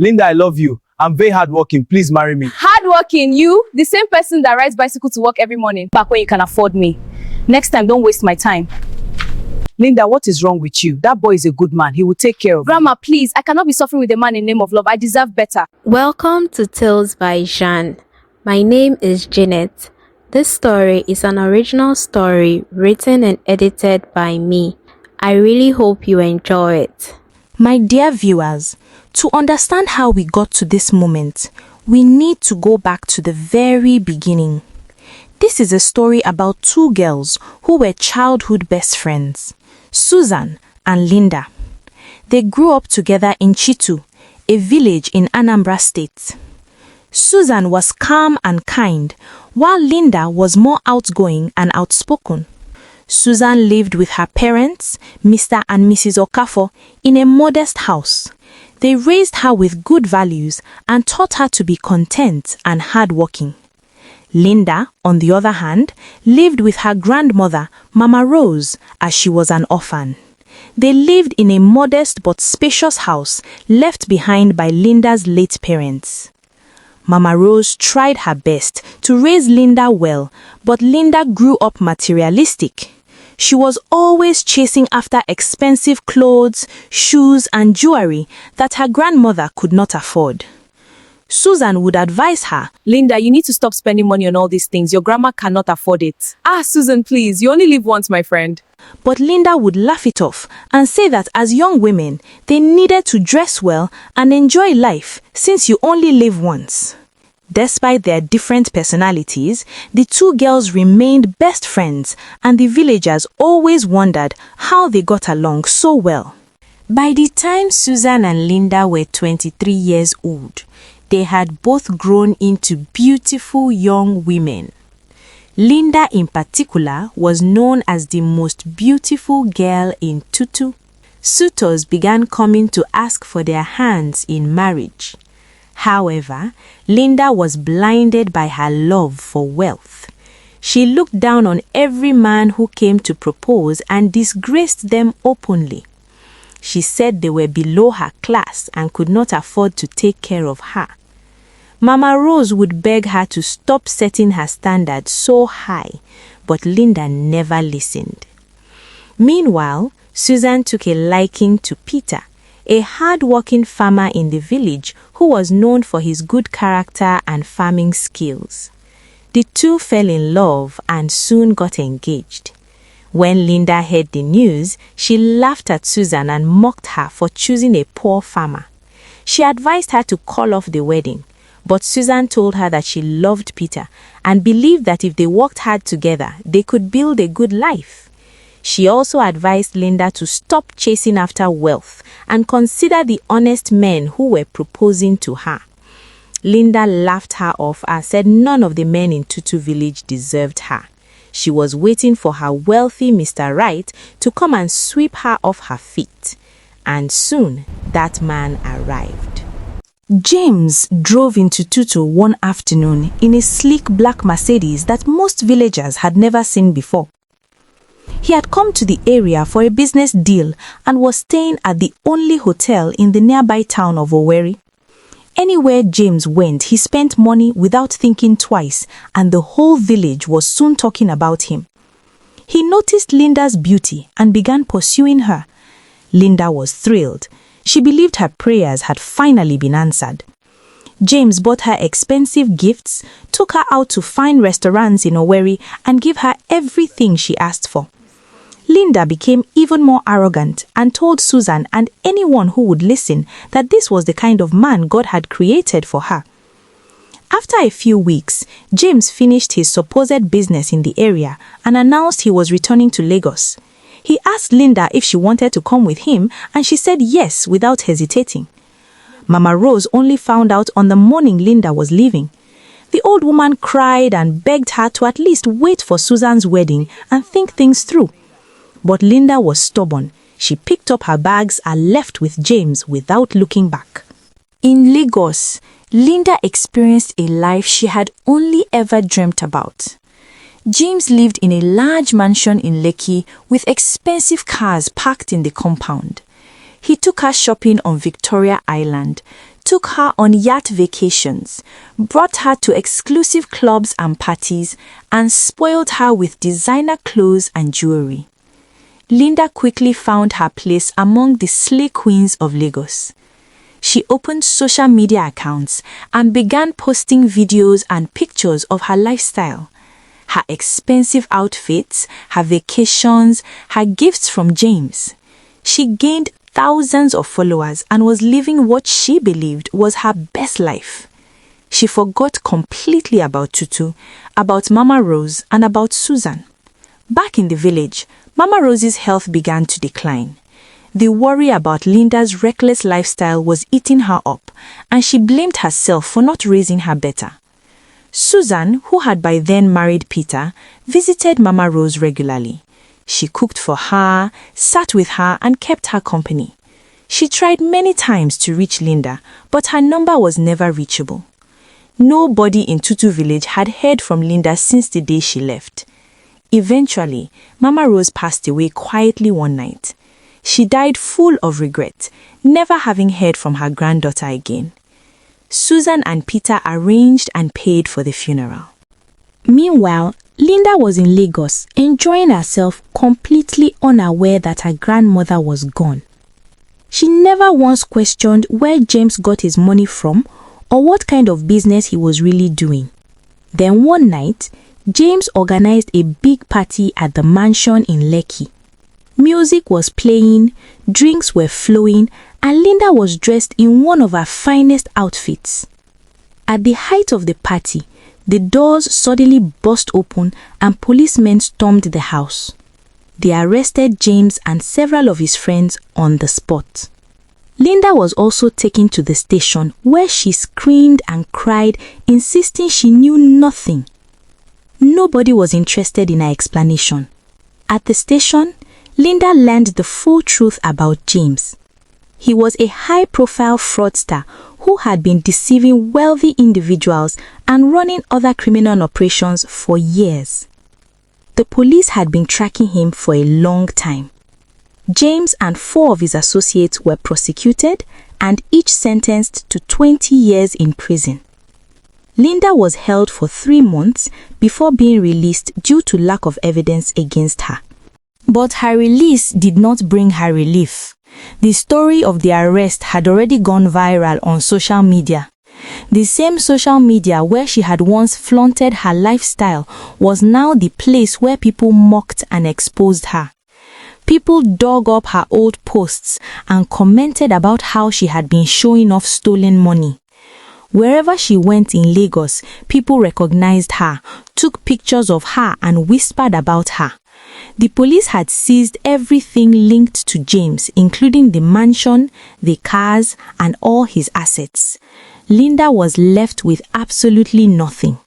Linda, I love you. I'm very hardworking. Please marry me. Hardworking? You? The same person that rides bicycle to work every morning. Back when you can afford me. Next time, don't waste my time. Linda, what is wrong with you? That boy is a good man. He will take care of you. Grandma, please. I cannot be suffering with a man in the name of love. I deserve better. Welcome to Tales by Jeanne. My name is Janet. This story is an original story written and edited by me. I really hope you enjoy it. My dear viewers, to understand how we got to this moment, we need to go back to the very beginning. This is a story about two girls who were childhood best friends, Susan and Linda. They grew up together in Tutu, a village in Anambra State. Susan was calm and kind, while Linda was more outgoing and outspoken. Susan lived with her parents, Mr. and Mrs. Okafor, in a modest house. They raised her with good values and taught her to be content and hardworking. Linda, on the other hand, lived with her grandmother, Mama Rose, as she was an orphan. They lived in a modest but spacious house left behind by Linda's late parents. Mama Rose tried her best to raise Linda well, but Linda grew up materialistic. She was always chasing after expensive clothes, shoes, and jewelry that her grandmother could not afford. Susan would advise her, Linda, you need to stop spending money on all these things. Your grandma cannot afford it. Susan, please. You only live once, my friend. But Linda would laugh it off and say that as young women, they needed to dress well and enjoy life since you only live once. Despite their different personalities, the two girls remained best friends, and the villagers always wondered how they got along so well. By the time Susan and Linda were 23 years old, they had both grown into beautiful young women. Linda in particular was known as the most beautiful girl in Tutu. Suitors began coming to ask for their hands in marriage. However, Linda was blinded by her love for wealth. She looked down on every man who came to propose and disgraced them openly. She said they were below her class and could not afford to take care of her. Mama Rose would beg her to stop setting her standards so high, but Linda never listened. Meanwhile, Susan took a liking to Peter, a hard-working farmer in the village who was known for his good character and farming skills. The two fell in love and soon got engaged. When Linda heard the news, she laughed at Susan and mocked her for choosing a poor farmer. She advised her to call off the wedding, but Susan told her that she loved Peter and believed that if they worked hard together, they could build a good life. She also advised Linda to stop chasing after wealth and consider the honest men who were proposing to her. Linda laughed her off and said none of the men in Tutu village deserved her. She was waiting for her wealthy Mr. Right to come and sweep her off her feet. And soon, that man arrived. James drove into Tutu one afternoon in a sleek black Mercedes that most villagers had never seen before. He had come to the area for a business deal and was staying at the only hotel in the nearby town of Owerri. Anywhere James went, he spent money without thinking twice, and the whole village was soon talking about him. He noticed Linda's beauty and began pursuing her. Linda was thrilled. She believed her prayers had finally been answered. James bought her expensive gifts, took her out to fine restaurants in Owerri, and gave her everything she asked for. Linda became even more arrogant and told Susan and anyone who would listen that this was the kind of man God had created for her. After a few weeks, James finished his supposed business in the area and announced he was returning to Lagos. He asked Linda if she wanted to come with him, and she said yes without hesitating. Mama Rose only found out on the morning Linda was leaving. The old woman cried and begged her to at least wait for Susan's wedding and think things through. But Linda was stubborn. She picked up her bags and left with James without looking back. In Lagos, Linda experienced a life she had only ever dreamt about. James lived in a large mansion in Lekki with expensive cars parked in the compound. He took her shopping on Victoria Island, took her on yacht vacations, brought her to exclusive clubs and parties, and spoiled her with designer clothes and jewelry. Linda quickly found her place among the slay queens of Lagos. She opened social media accounts and began posting videos and pictures of her lifestyle. Her expensive outfits, her vacations, her gifts from James. She gained thousands of followers and was living what she believed was her best life. She forgot completely about Tutu, about Mama Rose, and about Susan. Back in the village, Mama Rose's health began to decline. The worry about Linda's reckless lifestyle was eating her up, and she blamed herself for not raising her better. Susan, who had by then married Peter, visited Mama Rose regularly. She cooked for her, sat with her, and kept her company. She tried many times to reach Linda, but her number was never reachable. Nobody in Tutu village had heard from Linda since the day she left. Eventually, Mama Rose passed away quietly one night. She died full of regret, never having heard from her granddaughter again. Susan and Peter arranged and paid for the funeral. Meanwhile, Linda was in Lagos, enjoying herself, completely unaware that her grandmother was gone. She never once questioned where James got his money from or what kind of business he was really doing. Then one night, James organized a big party at the mansion in Lekki. Music was playing, drinks were flowing, and Linda was dressed in one of her finest outfits. At the height of the party, the doors suddenly burst open and policemen stormed the house. They arrested James and several of his friends on the spot. Linda was also taken to the station where she screamed and cried, insisting she knew nothing. Nobody was interested in her explanation. At the station, Linda learned the full truth about James. He was a high-profile fraudster who had been deceiving wealthy individuals and running other criminal operations for years. The police had been tracking him for a long time. James and 4 of his associates were prosecuted and each sentenced to 20 years in prison. Linda was held for 3 months before being released due to lack of evidence against her. But her release did not bring her relief. The story of the arrest had already gone viral on social media. The same social media where she had once flaunted her lifestyle was now the place where people mocked and exposed her. People dug up her old posts and commented about how she had been showing off stolen money. Wherever she went in Lagos, people recognized her, took pictures of her and whispered about her. The police had seized everything linked to James, including the mansion, the cars, and all his assets. Linda was left with absolutely nothing.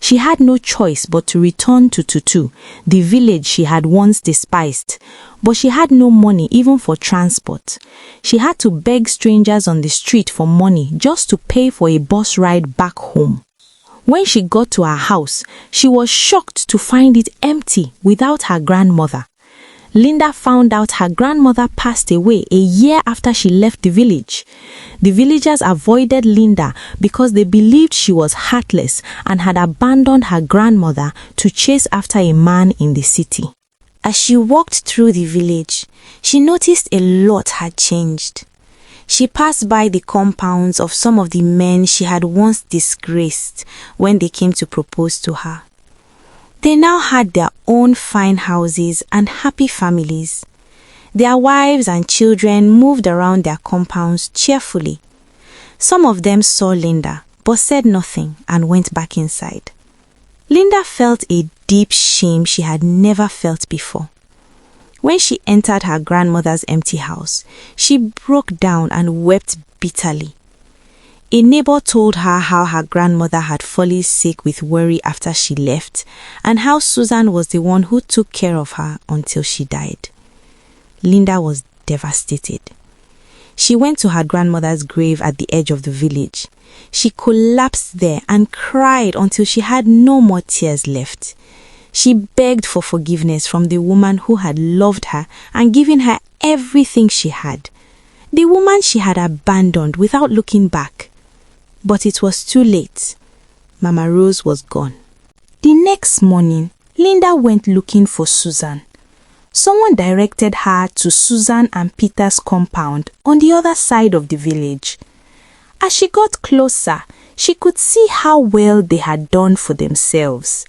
She had no choice but to return to Tutu, the village she had once despised. But she had no money even for transport. She had to beg strangers on the street for money just to pay for a bus ride back home. When she got to her house, she was shocked to find it empty without her grandmother. Linda found out her grandmother passed away a year after she left the village. The villagers avoided Linda because they believed she was heartless and had abandoned her grandmother to chase after a man in the city. As she walked through the village, she noticed a lot had changed. She passed by the compounds of some of the men she had once disgraced when they came to propose to her. They now had their own fine houses and happy families. Their wives and children moved around their compounds cheerfully. Some of them saw Linda, but said nothing and went back inside. Linda felt a deep shame she had never felt before. When she entered her grandmother's empty house, she broke down and wept bitterly. A neighbor told her how her grandmother had fallen sick with worry after she left, and how Susan was the one who took care of her until she died. Linda was devastated. She went to her grandmother's grave at the edge of the village. She collapsed there and cried until she had no more tears left. She begged for forgiveness from the woman who had loved her and given her everything she had. the woman she had abandoned without looking back. But it was too late. Mama Rose was gone. The next morning, Linda went looking for Susan. Someone directed her to Susan and Peter's compound on the other side of the village. As she got closer, she could see how well they had done for themselves.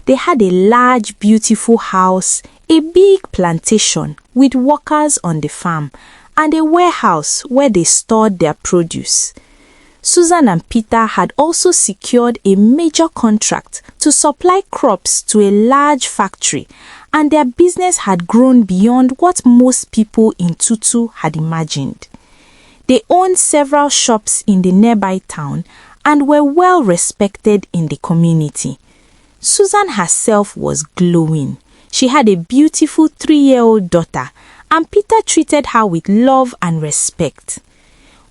They had a large, beautiful house, a big plantation with workers on the farm, and a warehouse where they stored their produce. Susan and Peter had also secured a major contract to supply crops to a large factory, and their business had grown beyond what most people in Tutu had imagined. They owned several shops in the nearby town and were well respected in the community. Susan herself was glowing. She had a beautiful 3-year-old daughter, and Peter treated her with love and respect.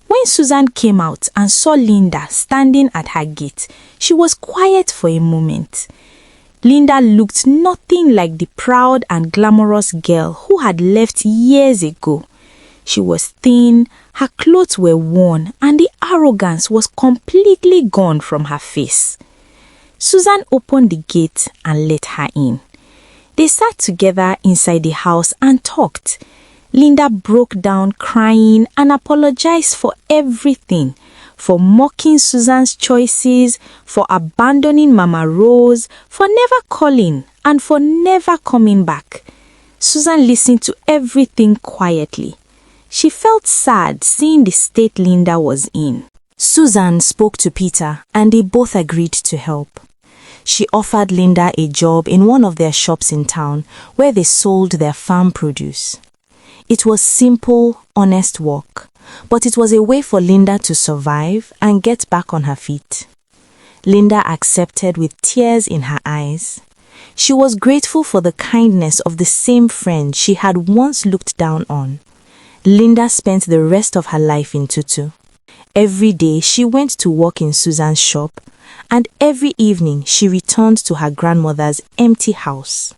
When Susan came out and saw Linda standing at her gate, she was quiet for a moment. Linda looked nothing like the proud and glamorous girl who had left years ago. She was thin, her clothes were worn, and the arrogance was completely gone from her face. Susan opened the gate and let her in. They sat together inside the house and talked. Linda broke down crying and apologized for everything, for mocking Susan's choices, for abandoning Mama Rose, for never calling, and for never coming back. Susan listened to everything quietly. She felt sad seeing the state Linda was in. Susan spoke to Peter, and they both agreed to help. She offered Linda a job in one of their shops in town where they sold their farm produce. It was simple, honest work, but it was a way for Linda to survive and get back on her feet. Linda accepted with tears in her eyes. She was grateful for the kindness of the same friend she had once looked down on. Linda spent the rest of her life in Tutu. Every day she went to work in Susan's shop, and every evening she returned to her grandmother's empty house.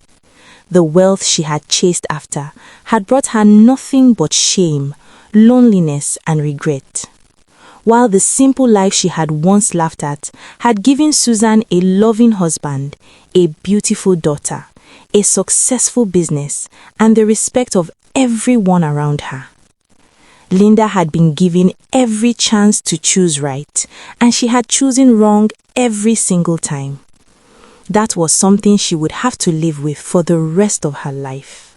The wealth she had chased after had brought her nothing but shame, loneliness, and regret. While the simple life she had once laughed at had given Susan a loving husband, a beautiful daughter, a successful business, and the respect of everyone around her. Linda had been given every chance to choose right, and she had chosen wrong every single time. That was something she would have to live with for the rest of her life.